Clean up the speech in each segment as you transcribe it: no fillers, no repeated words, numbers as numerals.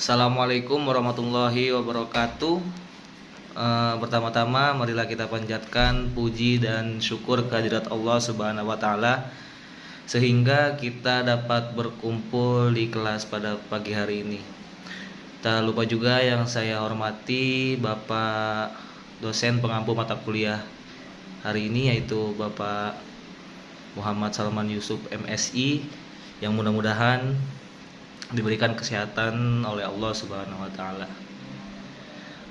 Assalamualaikum warahmatullahi wabarakatuh. Pertama-tama marilah kita panjatkan puji dan syukur kehadirat Allah Subhanahu wa taala sehingga kita dapat berkumpul di kelas pada pagi hari ini. Tak lupa juga yang saya hormati Bapak dosen pengampu mata kuliah hari ini, yaitu Bapak Muhammad Salman Yusuf MSI, yang mudah-mudahan diberikan kesehatan oleh Allah Subhanahu wa taala.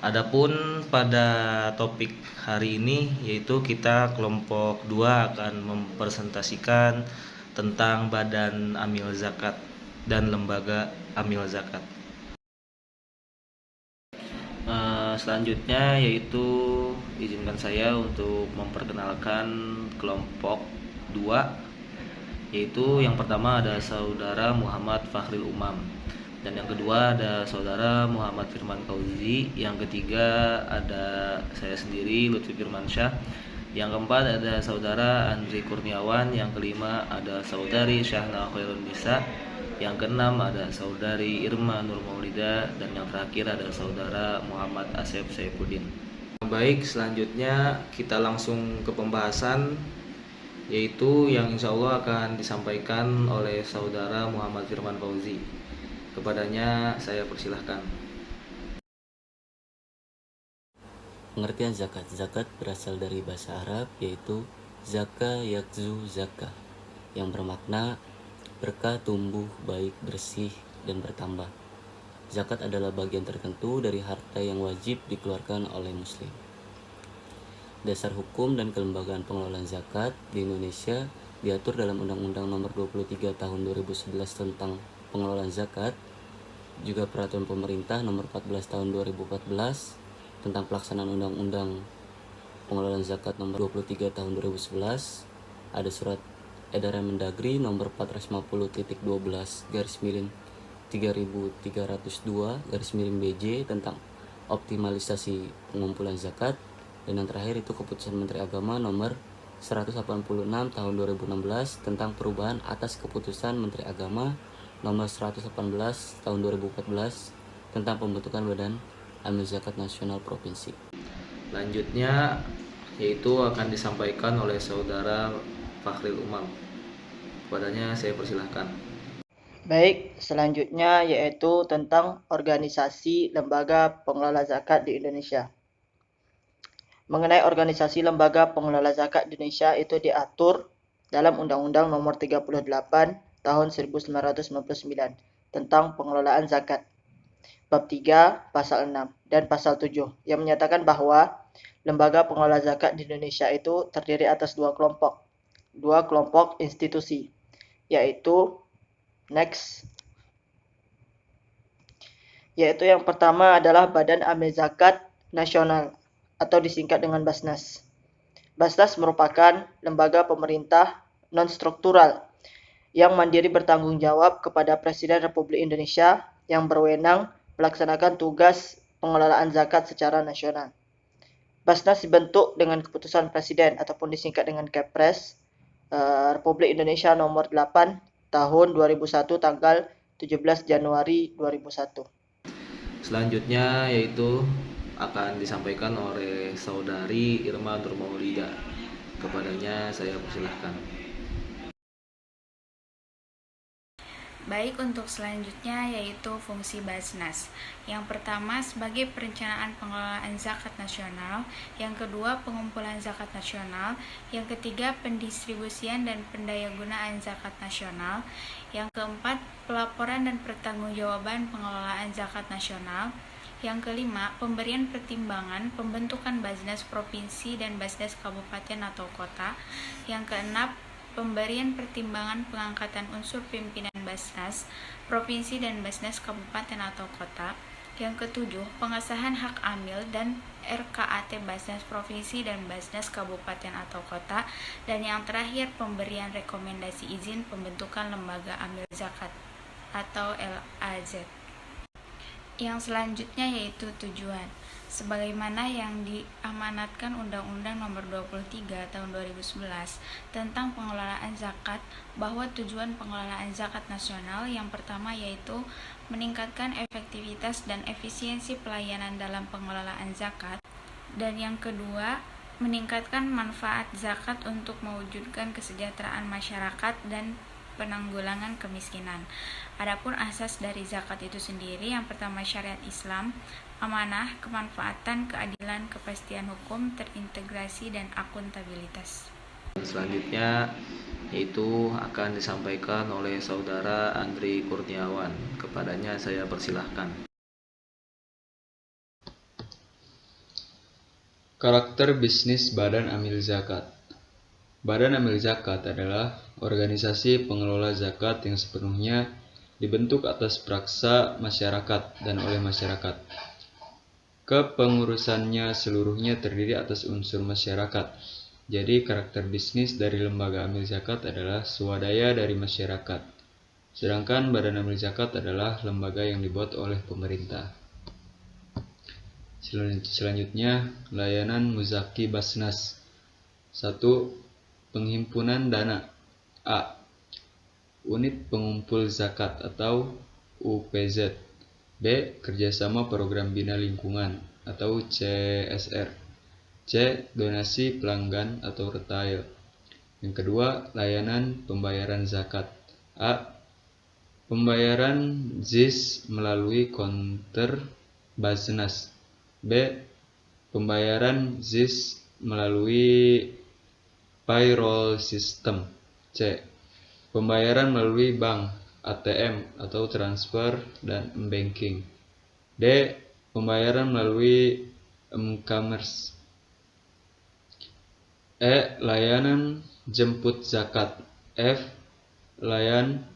Adapun pada topik hari ini, yaitu kita kelompok 2 akan mempresentasikan tentang Badan Amil Zakat dan Lembaga Amil Zakat. Selanjutnya yaitu izinkan saya untuk memperkenalkan kelompok 2, yaitu yang pertama ada saudara Muhammad Fakhril Umam, dan yang kedua ada saudara Muhammad Firman Kauzi, yang ketiga ada saya sendiri Lutfi Firmansyah, yang keempat ada saudara Andri Kurniawan, yang kelima ada saudari Syahna Khairun Nisa, yang keenam ada saudari Irma Nur Maulida, dan yang terakhir ada saudara Muhammad Asep Saifuddin. Baik, selanjutnya kita langsung ke pembahasan, yaitu yang insya Allah akan disampaikan oleh saudara Muhammad Firman Fauzi. Kepadanya saya persilahkan. Pengertian zakat. Zakat berasal dari bahasa Arab, yaitu zaka yakzu zaka, yang bermakna berkah, tumbuh, baik, bersih, dan bertambah. Zakat adalah bagian tertentu dari harta yang wajib dikeluarkan oleh muslim. Dasar hukum dan kelembagaan pengelolaan zakat di Indonesia diatur dalam Undang-Undang Nomor 23 Tahun 2011 tentang pengelolaan zakat, juga Peraturan Pemerintah Nomor 14 Tahun 2014 tentang pelaksanaan Undang-Undang Pengelolaan Zakat Nomor 23 Tahun 2011, ada Surat Edaran Mendagri Nomor 450-12/3302/BJ tentang optimalisasi pengumpulan zakat, dan yang terakhir itu Keputusan Menteri Agama Nomor 186 Tahun 2016 tentang perubahan atas Keputusan Menteri Agama Nomor 118 Tahun 2014 tentang pembentukan Badan Amil Zakat Nasional Provinsi. Lanjutnya yaitu akan disampaikan oleh saudara Fakhril Umam. Kepadanya saya persilahkan. Baik, selanjutnya yaitu tentang organisasi lembaga pengelola zakat di Indonesia. Mengenai organisasi lembaga pengelola zakat di Indonesia itu diatur dalam Undang-Undang Nomor 38 Tahun 1999 tentang pengelolaan zakat. Bab 3, Pasal 6, dan Pasal 7 yang menyatakan bahwa lembaga pengelola zakat di Indonesia itu terdiri atas dua kelompok institusi, yaitu yang pertama adalah Badan Amil Zakat Nasional atau disingkat dengan Basnas. Basnas merupakan lembaga pemerintah non-struktural yang mandiri bertanggung jawab kepada Presiden Republik Indonesia yang berwenang melaksanakan tugas pengelolaan zakat secara nasional. Basnas dibentuk dengan keputusan Presiden ataupun disingkat dengan Kepres Republik Indonesia nomor 8 tahun 2001 tanggal 17 Januari 2001. Selanjutnya yaitu akan disampaikan oleh saudari Irma Nur Maulida. Kepadanya saya persilahkan. Baik, untuk selanjutnya yaitu fungsi Basnas. Yang pertama sebagai perencanaan pengelolaan zakat nasional, yang kedua pengumpulan zakat nasional, yang ketiga pendistribusian dan pendayagunaan zakat nasional, yang keempat pelaporan dan pertanggungjawaban pengelolaan zakat nasional, yang kelima pemberian pertimbangan pembentukan Basnas provinsi dan Basnas kabupaten atau kota, yang keenam pemberian pertimbangan pengangkatan unsur pimpinan Basnas provinsi dan Basnas kabupaten atau kota, yang ketujuh pengesahan hak amil dan RKAT Basnas provinsi dan Basnas kabupaten atau kota, dan yang terakhir pemberian rekomendasi izin pembentukan lembaga amil zakat atau LAZ. Yang selanjutnya yaitu tujuan. sebagaimana yang diamanatkan Undang-Undang Nomor 23 Tahun 2011 tentang pengelolaan zakat, bahwa tujuan pengelolaan zakat nasional yang pertama yaitu meningkatkan efektivitas dan efisiensi pelayanan dalam pengelolaan zakat, dan yang kedua meningkatkan manfaat zakat untuk mewujudkan kesejahteraan masyarakat dan penanggulangan kemiskinan. Adapun asas dari zakat itu sendiri, yang pertama syariat Islam, amanah, kemanfaatan, keadilan, kepastian hukum, terintegrasi, dan akuntabilitas. Selanjutnya yaitu akan disampaikan oleh Saudara Andri Kurniawan. Kepadanya saya persilahkan. Karakter bisnis Badan Amil Zakat. Badan Amil Zakat adalah organisasi pengelola zakat yang sepenuhnya dibentuk atas praksa masyarakat dan oleh masyarakat. Kepengurusannya seluruhnya terdiri atas unsur masyarakat. Jadi karakter bisnis dari lembaga amil zakat adalah swadaya dari masyarakat. Sedangkan Badan Amil Zakat adalah lembaga yang dibuat oleh pemerintah. Selanjutnya, layanan Muzaki Basnas. 1. Penghimpunan dana. A. Unit Pengumpul Zakat atau UPZ. B. Kerjasama Program Bina Lingkungan atau CSR. C. Donasi pelanggan atau retail. Yang kedua, layanan pembayaran zakat. A. Pembayaran ZIS melalui konter Basnas. B. Pembayaran ZIS melalui payroll system. C. Pembayaran melalui bank, ATM atau transfer dan banking. D. Pembayaran melalui e-commerce. E. Layanan jemput zakat. F. Layan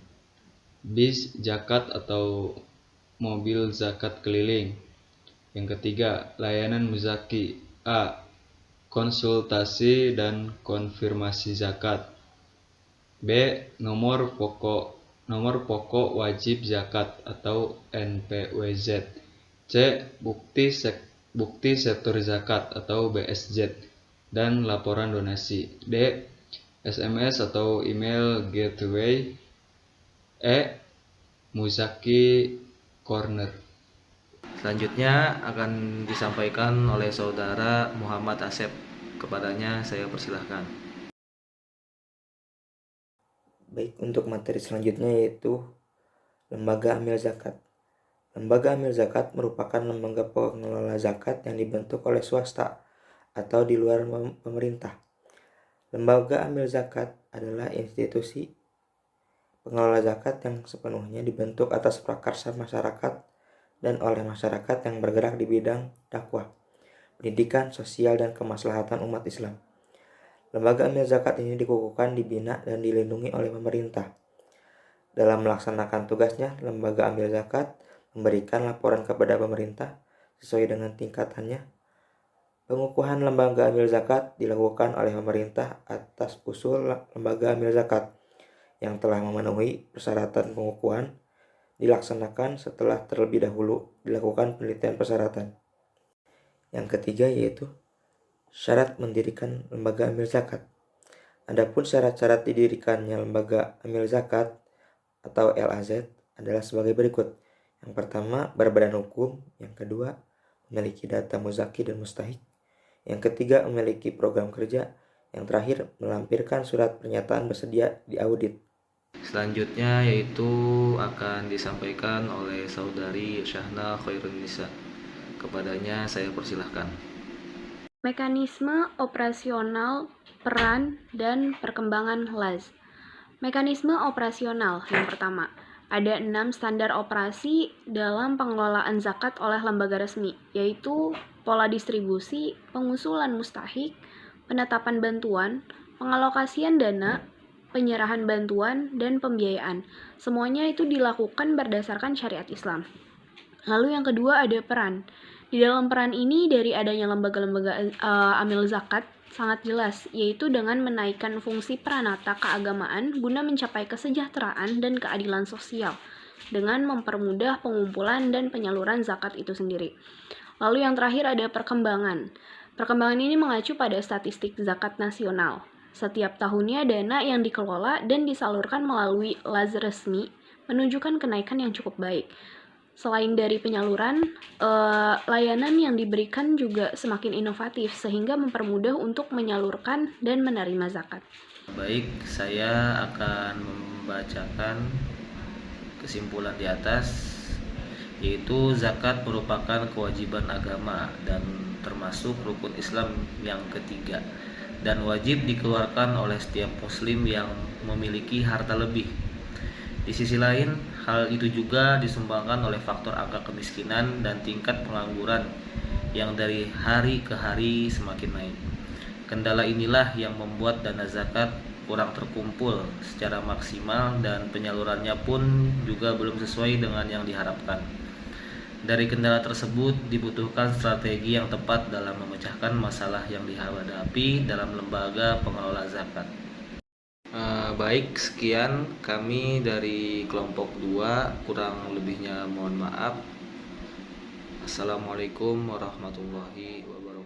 bis zakat atau mobil zakat keliling. Yang ketiga, layanan Muzaki. A. Konsultasi dan konfirmasi zakat. B. Nomor pokok wajib zakat atau NPWZ. C. Bukti sektor zakat atau BSZ dan laporan donasi. D. SMS atau email gateway. E. Muzaki Corner. Selanjutnya akan disampaikan oleh Saudara Muhammad Asep. Kepadanya saya persilahkan. Baik, untuk materi selanjutnya yaitu Lembaga Amil Zakat. Lembaga Amil Zakat merupakan lembaga pengelola zakat yang dibentuk oleh swasta atau di luar pemerintah. Lembaga Amil Zakat adalah institusi pengelola zakat yang sepenuhnya dibentuk atas prakarsa masyarakat dan oleh masyarakat yang bergerak di bidang dakwah, pendidikan, sosial, dan kemaslahatan umat Islam. Lembaga amil zakat ini dikukuhkan, dibina, dan dilindungi oleh pemerintah. Dalam melaksanakan tugasnya, lembaga amil zakat memberikan laporan kepada pemerintah sesuai dengan tingkatannya. Pengukuhan lembaga amil zakat dilakukan oleh pemerintah atas usul lembaga amil zakat yang telah memenuhi persyaratan pengukuhan, dilaksanakan setelah terlebih dahulu dilakukan penelitian persyaratan. Yang ketiga yaitu syarat mendirikan lembaga amil zakat. Adapun syarat-syarat didirikannya lembaga amil zakat atau LAZ adalah sebagai berikut. Yang pertama, berbadan hukum. Yang kedua, memiliki data muzaki dan mustahik. Yang ketiga, memiliki program kerja. Yang terakhir, melampirkan surat pernyataan bersedia diaudit. Selanjutnya yaitu akan disampaikan oleh Saudari Syahna Khairunisa. Kepadanya saya persilahkan. Mekanisme operasional, peran, dan perkembangan LAZ. Mekanisme operasional yang pertama, ada 6 standar operasi dalam pengelolaan zakat oleh lembaga resmi, yaitu pola distribusi, pengusulan mustahik, penetapan bantuan, pengalokasian dana, penyerahan bantuan, dan pembiayaan. Semuanya itu dilakukan berdasarkan syariat Islam. Lalu yang kedua ada peran. Di dalam peran ini dari adanya lembaga-lembaga amil zakat sangat jelas, yaitu dengan menaikkan fungsi peranata keagamaan guna mencapai kesejahteraan dan keadilan sosial dengan mempermudah pengumpulan dan penyaluran zakat itu sendiri. Lalu yang terakhir ada perkembangan. Perkembangan ini mengacu pada statistik zakat nasional. Setiap tahunnya dana yang dikelola dan disalurkan melalui LAZ resmi menunjukkan kenaikan yang cukup baik. Selain dari penyaluran, layanan yang diberikan juga semakin inovatif sehingga mempermudah untuk menyalurkan dan menerima zakat. Baik, saya akan membacakan kesimpulan di atas, yaitu zakat merupakan kewajiban agama dan termasuk rukun Islam yang ketiga dan wajib dikeluarkan oleh setiap muslim yang memiliki harta lebih. Di sisi lain, hal itu juga disumbangkan oleh faktor angka kemiskinan dan tingkat pengangguran yang dari hari ke hari semakin naik. Kendala inilah yang membuat dana zakat kurang terkumpul secara maksimal dan penyalurannya pun juga belum sesuai dengan yang diharapkan. Dari kendala tersebut dibutuhkan strategi yang tepat dalam memecahkan masalah yang dihadapi dalam lembaga pengelola zakat. Baik, sekian kami dari kelompok 2, kurang lebihnya mohon maaf. Assalamualaikum warahmatullahi wabarakatuh.